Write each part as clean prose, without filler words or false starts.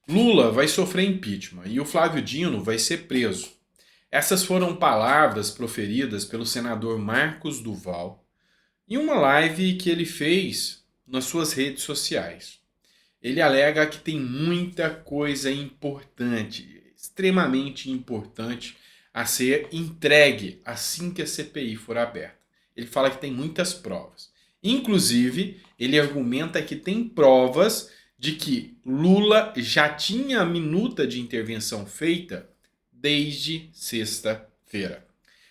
Lula vai sofrer impeachment e o Flávio Dino vai ser preso. Essas foram palavras proferidas pelo senador Marcos Duval em uma live que ele fez nas suas redes sociais. Ele alega que tem muita coisa importante, extremamente importante, a ser entregue assim que a CPI for aberta. Ele fala que tem muitas provas. Inclusive, ele argumenta que tem provas de que Lula já tinha a minuta de intervenção feita desde sexta-feira.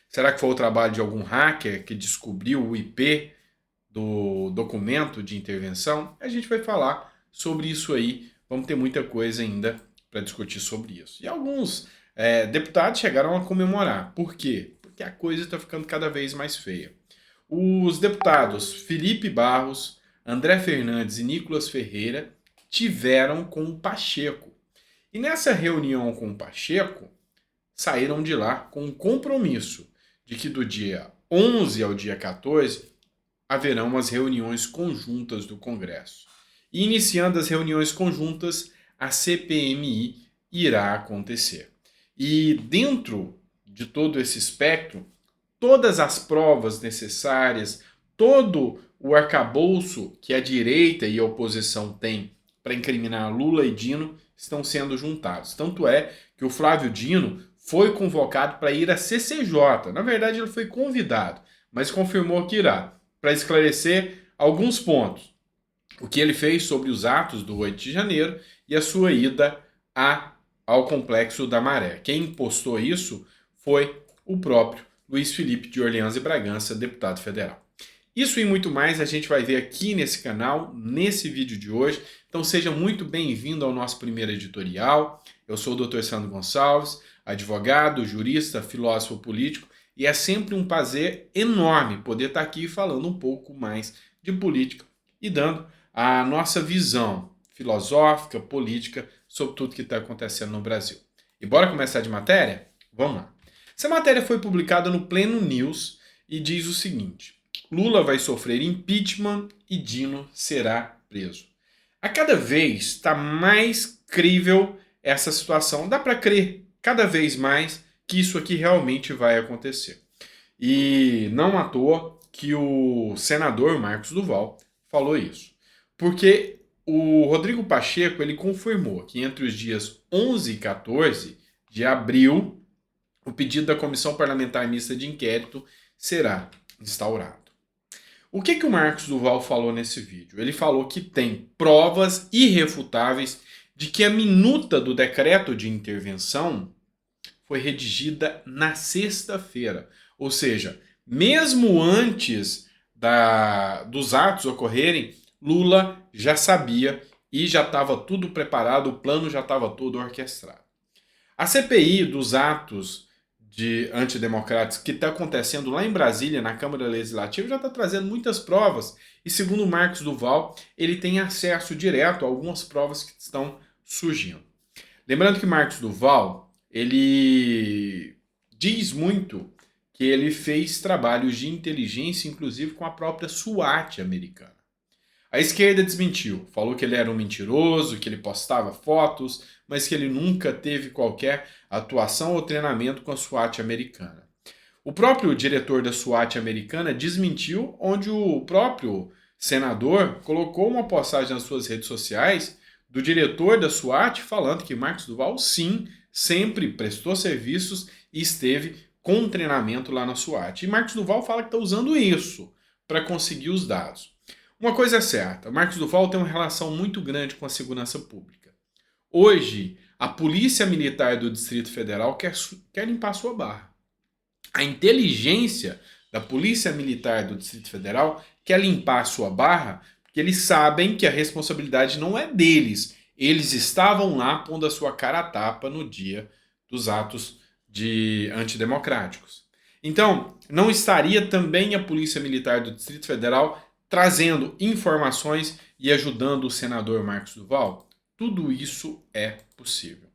Será que foi o trabalho de algum hacker que descobriu o IP do documento de intervenção? A gente vai falar sobre isso aí. Vamos ter muita coisa ainda para discutir sobre isso. E alguns deputados chegaram a comemorar. Por quê? Porque a coisa está ficando cada vez mais feia. Os deputados Felipe Barros, André Fernandes e Nicolas Ferreira tiveram com o Pacheco. E nessa reunião com o Pacheco, saíram de lá com um compromisso de que do dia 11 ao dia 14 haverão as reuniões conjuntas do Congresso. E iniciando as reuniões conjuntas, a CPMI irá acontecer. E dentro de todo esse espectro, todas as provas necessárias, todo o arcabouço que a direita e a oposição têm para incriminar Lula e Dino estão sendo juntados. Tanto é que o Flávio Dino foi convocado para ir à CCJ. Na verdade, ele foi convidado, mas confirmou que irá, para esclarecer alguns pontos. O que ele fez sobre os atos do 8 de janeiro e a sua ida ao Complexo da Maré. Quem postou isso foi o próprio Luiz Felipe de Orleans e Bragança, deputado federal. Isso e muito mais a gente vai ver aqui nesse canal, nesse vídeo de hoje. Então seja muito bem-vindo ao nosso primeiro editorial. Eu sou o Dr. Sandro Gonçalves, advogado, jurista, filósofo político, e é sempre um prazer enorme poder estar aqui falando um pouco mais de política e dando a nossa visão filosófica, política, sobre tudo que está acontecendo no Brasil. E bora começar de matéria? Vamos lá. Essa matéria foi publicada no Pleno News e diz o seguinte: Lula vai sofrer impeachment e Dino será preso. A cada vez está mais crível essa situação. Dá para crer cada vez mais que isso aqui realmente vai acontecer. E não à toa que o senador Marcos Duval falou isso. Porque o Rodrigo Pacheco ele confirmou que entre os dias 11 e 14 de abril, o pedido da Comissão Parlamentar Mista de Inquérito será instaurado. O que o Marcos Duval falou nesse vídeo? Ele falou que tem provas irrefutáveis de que a minuta do decreto de intervenção foi redigida na sexta-feira. Ou seja, mesmo antes dos atos ocorrerem, Lula já sabia e já estava tudo preparado, o plano já estava todo orquestrado. A CPI dos atos antidemocráticos que está acontecendo lá em Brasília, na Câmara Legislativa, já está trazendo muitas provas. E segundo Marcos Duval, ele tem acesso direto a algumas provas que estão surgindo. Lembrando que Marcos Duval, ele diz muito que ele fez trabalhos de inteligência, inclusive com a própria SWAT americana. A esquerda desmentiu, falou que ele era um mentiroso, que ele postava fotos, mas que ele nunca teve qualquer atuação ou treinamento com a SWAT americana. O próprio diretor da SWAT americana desmentiu, onde o próprio senador colocou uma postagem nas suas redes sociais do diretor da SWAT falando que Marcos Duval, sim, sempre prestou serviços e esteve com treinamento lá na SWAT. E Marcos Duval fala que está usando isso para conseguir os dados. Uma coisa é certa, Marcos Duval tem uma relação muito grande com a segurança pública. Hoje, a Polícia Militar do Distrito Federal quer limpar sua barra. A inteligência da Polícia Militar do Distrito Federal quer limpar sua barra porque eles sabem que a responsabilidade não é deles. Eles estavam lá pondo a sua cara a tapa no dia dos atos antidemocráticos. Então, não estaria também a Polícia Militar do Distrito Federal trazendo informações e ajudando o senador Marcos Duval? Tudo isso é possível.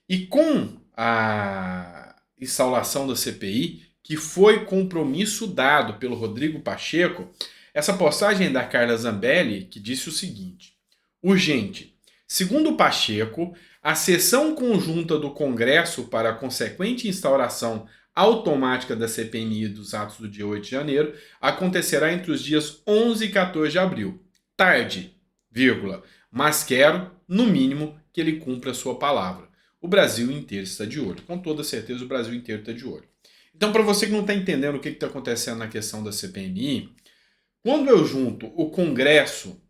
E com a instalação da CPI, que foi compromisso dado pelo Rodrigo Pacheco, essa postagem da Carla Zambelli que disse o seguinte: urgente, Segundo Pacheco, a sessão conjunta do Congresso para a consequente instauração automática da CPMI dos atos do dia 8 de janeiro acontecerá entre os dias 11 e 14 de abril. Tarde, vírgula, mas quero, no mínimo, que ele cumpra a sua palavra. O Brasil inteiro está de olho. Com toda certeza, o Brasil inteiro está de olho. Então, para você que não está entendendo o que está acontecendo na questão da CPMI, quando eu junto o Congresso,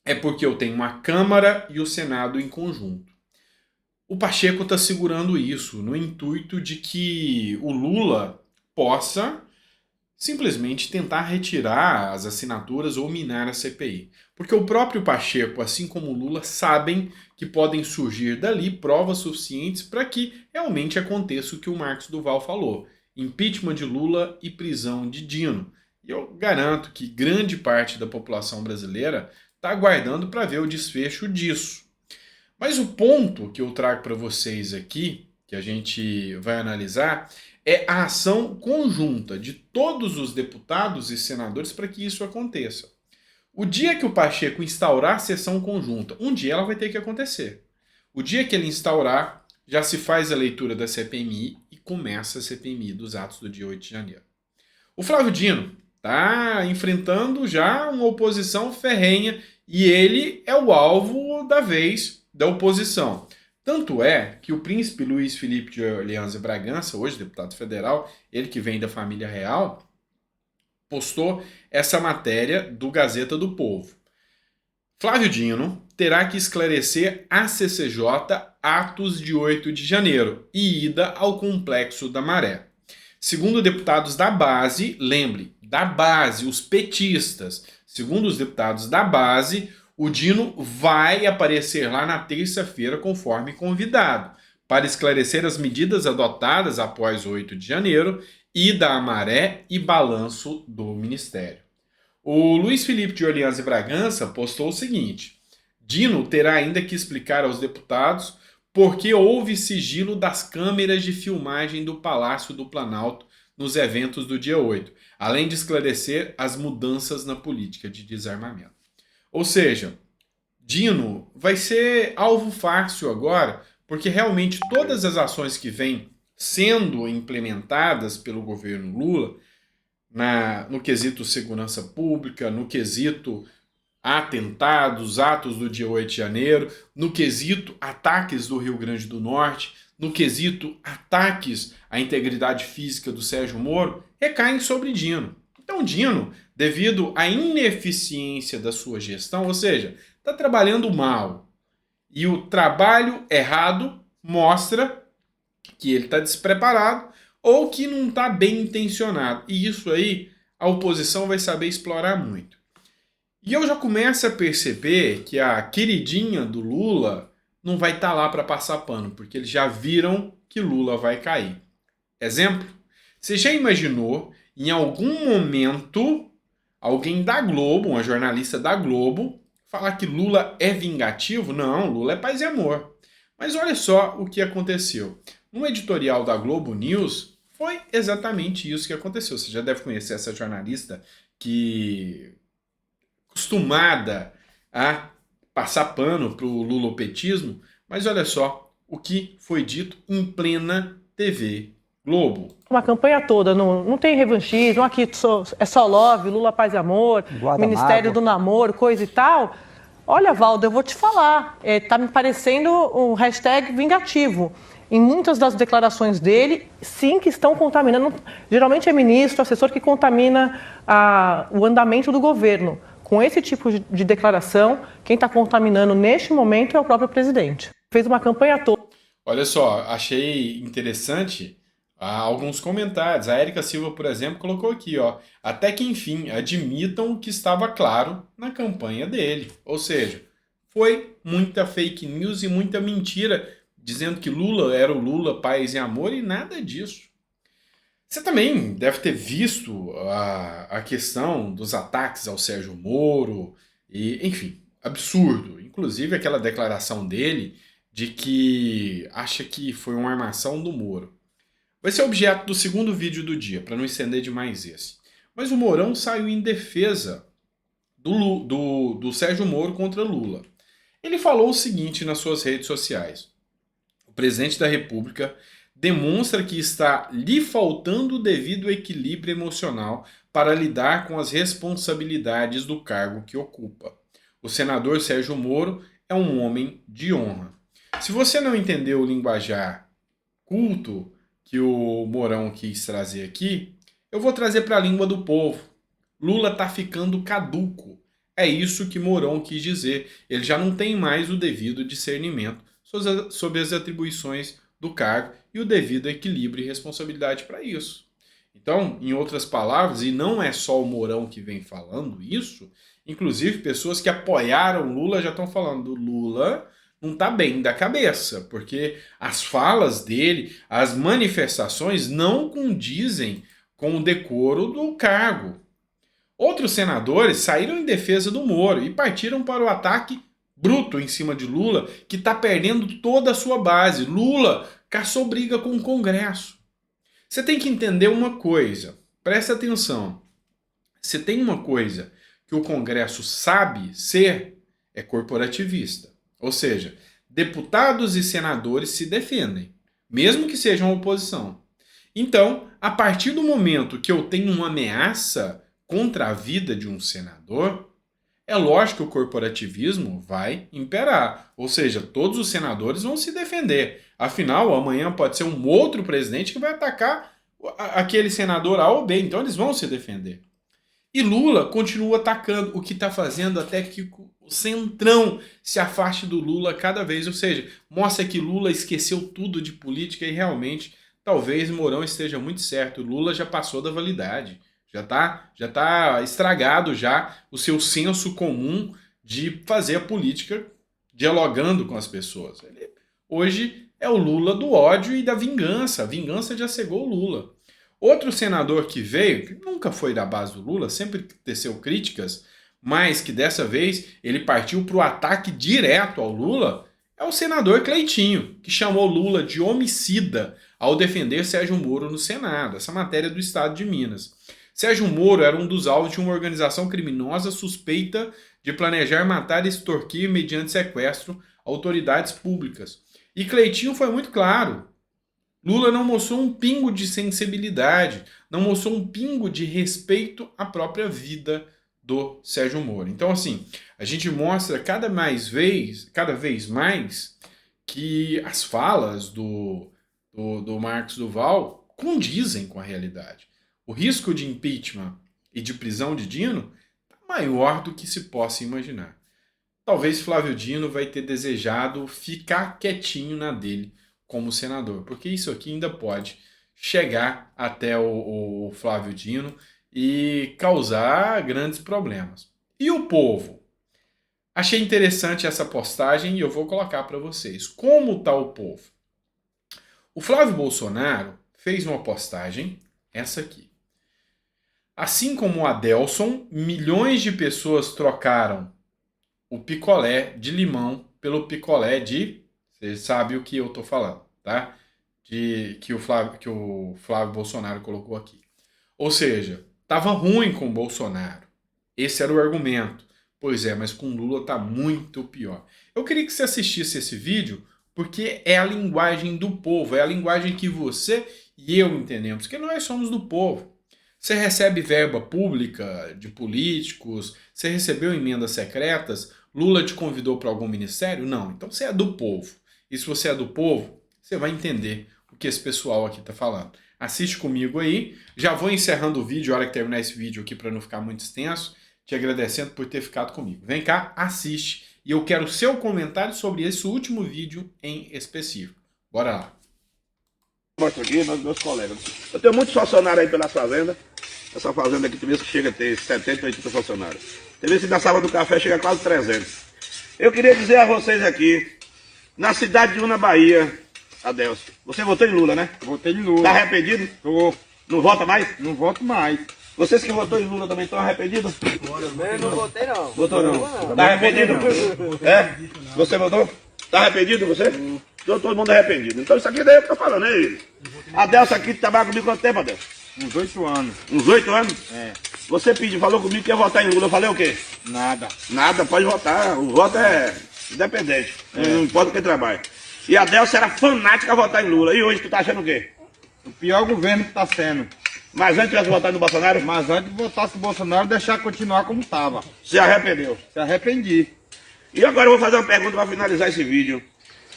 é porque eu tenho uma Câmara e o Senado em conjunto. O Pacheco está segurando isso no intuito de que o Lula possa simplesmente tentar retirar as assinaturas ou minar a CPI. Porque o próprio Pacheco, assim como o Lula, sabem que podem surgir dali provas suficientes para que realmente aconteça o que o Marcos Duval falou. Impeachment de Lula e prisão de Dino. E eu garanto que grande parte da população brasileira está aguardando para ver o desfecho disso. Mas o ponto que eu trago para vocês aqui, que a gente vai analisar, é a ação conjunta de todos os deputados e senadores para que isso aconteça. O dia que o Pacheco instaurar a sessão conjunta, um dia ela vai ter que acontecer. O dia que ele instaurar, já se faz a leitura da CPMI e começa a CPMI dos atos do dia 8 de janeiro. O Flávio Dino está enfrentando já uma oposição ferrenha e ele é o alvo da vez da oposição. Tanto é que o príncipe Luiz Felipe de Orleans e Bragança, hoje deputado federal, ele que vem da família real, postou essa matéria do Gazeta do Povo. Flávio Dino terá que esclarecer à CCJ atos de 8 de janeiro e ida ao Complexo da Maré. Segundo deputados da base, lembre, da base, os petistas, segundo os deputados da base, o Dino vai aparecer lá na terça-feira conforme convidado, para esclarecer as medidas adotadas após 8 de janeiro, ida à Maré e balanço do Ministério. O Luiz Felipe de Orleans e Bragança postou o seguinte: Dino terá ainda que explicar aos deputados por que houve sigilo das câmeras de filmagem do Palácio do Planalto nos eventos do dia 8, além de esclarecer as mudanças na política de desarmamento. Ou seja, Dino vai ser alvo fácil agora, porque realmente todas as ações que vêm sendo implementadas pelo governo Lula, no quesito segurança pública, no quesito atentados, atos do dia 8 de janeiro, no quesito ataques do Rio Grande do Norte, no quesito ataques à integridade física do Sérgio Moro, recaem sobre Dino. Então Dino, devido à ineficiência da sua gestão, ou seja, está trabalhando mal, e o trabalho errado mostra que ele está despreparado ou que não está bem intencionado. E isso aí a oposição vai saber explorar muito. E eu já começo a perceber que a queridinha do Lula não vai estar lá para passar pano, porque eles já viram que Lula vai cair. Exemplo, você já imaginou em algum momento alguém da Globo, uma jornalista da Globo, falar que Lula é vingativo? Não, Lula é paz e amor. Mas olha só o que aconteceu. No editorial da Globo News, foi exatamente isso que aconteceu. Você já deve conhecer essa jornalista que acostumada a passar pano para o lulopetismo, mas olha só o que foi dito em plena TV Globo. Uma campanha toda, não tem revanchismo, aqui é só love, Lula paz e amor, Ministério do Namoro, coisa e tal. Olha, Valdo, eu vou te falar, tá me parecendo um hashtag vingativo. Em muitas das declarações dele, sim, que estão contaminando. Geralmente é ministro, assessor que contamina o andamento do governo. Com esse tipo de declaração, quem está contaminando neste momento é o próprio presidente. Fez uma campanha toda. Olha só, achei interessante alguns comentários. A Érica Silva, por exemplo, colocou aqui, ó, até que enfim admitam o que estava claro na campanha dele. Ou seja, foi muita fake news e muita mentira, dizendo que Lula era o Lula, paz e amor, e nada disso. Você também deve ter visto a questão dos ataques ao Sérgio Moro, e, enfim, absurdo. Inclusive aquela declaração dele de que acha que foi uma armação do Moro. Vai ser objeto do segundo vídeo do dia, para não estender demais esse. Mas o Mourão saiu em defesa do Sérgio Moro contra Lula. Ele falou o seguinte nas suas redes sociais: o presidente da República demonstra que está lhe faltando o devido equilíbrio emocional para lidar com as responsabilidades do cargo que ocupa. O senador Sérgio Moro é um homem de honra. Se você não entendeu o linguajar culto que o Mourão quis trazer aqui, eu vou trazer para a língua do povo. Lula está ficando caduco. É isso que Mourão quis dizer. Ele já não tem mais o devido discernimento sobre as atribuições do cargo e o devido equilíbrio e responsabilidade para isso. Então, em outras palavras, e não é só o Mourão que vem falando isso, inclusive pessoas que apoiaram Lula já estão falando: Lula não está bem da cabeça, porque as falas dele, as manifestações não condizem com o decoro do cargo. Outros senadores saíram em defesa do Moro e partiram para o ataque bruto em cima de Lula, que está perdendo toda a sua base. Lula caçou briga com o Congresso. Você tem que entender uma coisa, presta atenção. Se tem uma coisa que o Congresso sabe ser, é corporativista. Ou seja, deputados e senadores se defendem, mesmo que sejam oposição. Então, a partir do momento que eu tenho uma ameaça contra a vida de um senador, é lógico que o corporativismo vai imperar. Ou seja, todos os senadores vão se defender. Afinal, amanhã pode ser um outro presidente que vai atacar aquele senador A ou B. Então eles vão se defender. E Lula continua atacando, o que está fazendo até que o Centrão se afaste do Lula cada vez. Ou seja, mostra que Lula esqueceu tudo de política e realmente talvez Mourão esteja muito certo. Lula já passou da validade. Já tá estragado já o seu senso comum de fazer a política dialogando com as pessoas. Ele, hoje é o Lula do ódio e da vingança. A vingança já cegou o Lula. Outro senador que veio, que nunca foi da base do Lula, sempre teceu críticas, mas que dessa vez ele partiu para o ataque direto ao Lula, é o senador Cleitinho, que chamou Lula de homicida ao defender Sérgio Moro no Senado. Essa matéria do Estado de Minas. Sérgio Moro era um dos alvos de uma organização criminosa suspeita de planejar matar e extorquir mediante sequestro autoridades públicas. E Cleitinho foi muito claro. Lula não mostrou um pingo de sensibilidade, não mostrou um pingo de respeito à própria vida do Sérgio Moro. Então, assim, a gente mostra cada vez mais que as falas do Marcos Duval condizem com a realidade. O risco de impeachment e de prisão de Dino é maior do que se possa imaginar. Talvez Flávio Dino vai ter desejado ficar quietinho na dele como senador, porque isso aqui ainda pode chegar até o Flávio Dino e causar grandes problemas. E o povo? Achei interessante essa postagem e eu vou colocar para vocês. Como está o povo? O Flávio Bolsonaro fez uma postagem, essa aqui. Assim como o Adelson, milhões de pessoas trocaram o picolé de limão pelo picolé de... Você sabe o que eu estou falando, tá? Que o Flávio Bolsonaro colocou aqui. Ou seja, estava ruim com o Bolsonaro. Esse era o argumento. Pois é, mas com Lula está muito pior. Eu queria que você assistisse esse vídeo, porque é a linguagem do povo, é a linguagem que você e eu entendemos, porque nós somos do povo. Você recebe verba pública de políticos? Você recebeu emendas secretas? Lula te convidou para algum ministério? Não. Então você é do povo. E se você é do povo, você vai entender o que esse pessoal aqui está falando. Assiste comigo aí. Já vou encerrando o vídeo, a hora que terminar esse vídeo aqui para não ficar muito extenso. Te agradecendo por ter ficado comigo. Vem cá, assiste. E eu quero o seu comentário sobre esse último vídeo em específico. Bora lá. Mostra aqui, meus colegas. Eu tenho muitos funcionários aí pela fazenda. Essa fazenda aqui tem vezes que chega a ter 70, 80 funcionários. Tem vezes que na sala do café chega a quase 300. Eu queria dizer a vocês aqui, na cidade de Una, Bahia, Adelson, você votou em Lula, né? Votei em Lula. Tá arrependido? Tô. Não vota mais? Não voto mais. Vocês que votou em Lula também estão arrependidos? Eu não votei não. Votou não? Tá arrependido? É? Você votou? Tá arrependido você? Tô todo mundo arrependido. Então isso aqui daí é o que eu tô falando, hein? Adelson aqui trabalha comigo quanto tempo, Adelson? Uns 8 anos. Uns 8 anos? É. Você falou comigo que ia votar em Lula. Eu falei o quê? Nada. Nada, pode votar. O voto é Independente. Não importa quem trabalha. E a Delcia era fanática a votar em Lula. E hoje tu tá achando o quê? O pior governo que tá sendo. Mas antes tivesse votado no Bolsonaro? Mas antes de votar no Bolsonaro, deixar continuar como tava. Se arrependeu. Se arrependi. E agora eu vou fazer uma pergunta para finalizar esse vídeo.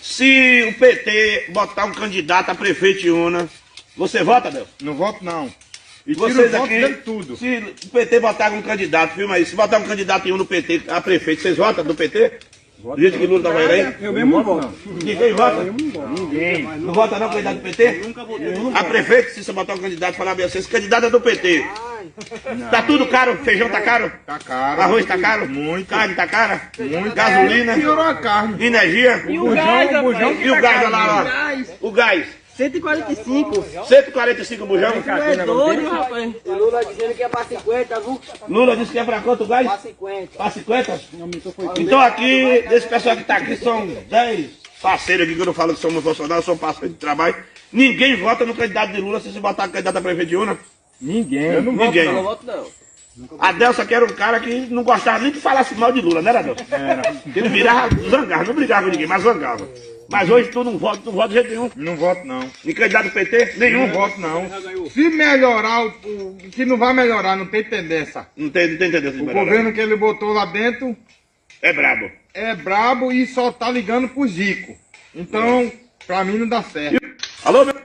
Se o PT botar um candidato a prefeito em Una, você vota, Delcio? Não voto não. E tiro Vocês o voto aqui, dentro de tudo. se o PT botar um candidato, filma aí, se botar um candidato em um no PT a prefeito, vocês votam do PT? Do jeito que Lula tá vendo aí? Eu mesmo não voto. Ninguém vota? Ninguém. Não vota não, candidato do PT? A prefeito, se você botar um candidato, falar bem assim, esse candidato é do PT. Tá tudo caro? Feijão tá caro? Tá caro. Arroz tá caro? Muito. Carne tá cara? Muito. Gasolina? Piorou a carne. Energia? E o gás, rapaz? E o gás, olha lá, ó. O gás. 145. 145 bujão? É doido, rapaz. O Lula dizendo que é pra 50, viu? Lula disse que é pra quanto o gás? Pra 50. Pra 50? Então aqui, desse pessoal que tá aqui, são 10 parceiros aqui, que eu não falo que somos Bolsonaro, são parceiros de trabalho. Ninguém vota no candidato de Lula se se botar candidato a prefeito de Una. Ninguém. Eu não Ninguém. Eu não voto não. A Delcia que era um cara que não gostava nem que falasse mal de Lula, né, Adelson? Ele virava, zangava, não brigava com ninguém, mas zangava. Mas hoje tu não vota de jeito nenhum. Não voto não. Nem candidato do PT? Nenhum. Não voto não. Se melhorar, se não vai melhorar, não tem tendência. Não tem entendendo esse O governo que ele botou lá dentro é brabo. é brabo e só tá ligando pro Zico. Então, pra mim não dá certo. Alô, meu?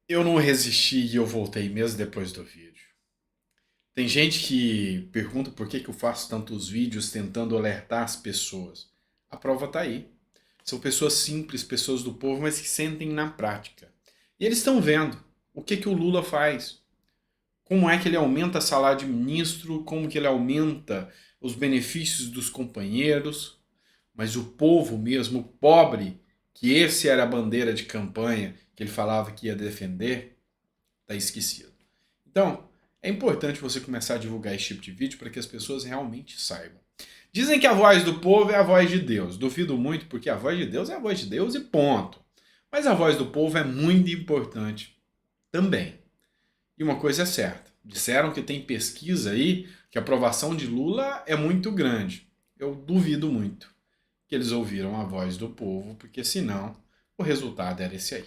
Eu não resisti e eu voltei mesmo depois do vídeo. Tem gente que pergunta por que eu faço tantos vídeos tentando alertar as pessoas. A prova tá aí. São pessoas simples, pessoas do povo, mas que sentem na prática. E eles estão vendo o que o Lula faz. Como é que ele aumenta salário de ministro, como que ele aumenta os benefícios dos companheiros. Mas o povo mesmo, o pobre, que esse era a bandeira de campanha que ele falava que ia defender, está esquecido. Então, é importante você começar a divulgar esse tipo de vídeo para que as pessoas realmente saibam. Dizem que a voz do povo é a voz de Deus. Duvido muito, porque a voz de Deus é a voz de Deus e ponto. Mas a voz do povo é muito importante também. E uma coisa é certa. Disseram que tem pesquisa aí que a aprovação de Lula é muito grande. Eu duvido muito que eles ouviram a voz do povo, porque senão o resultado era esse aí.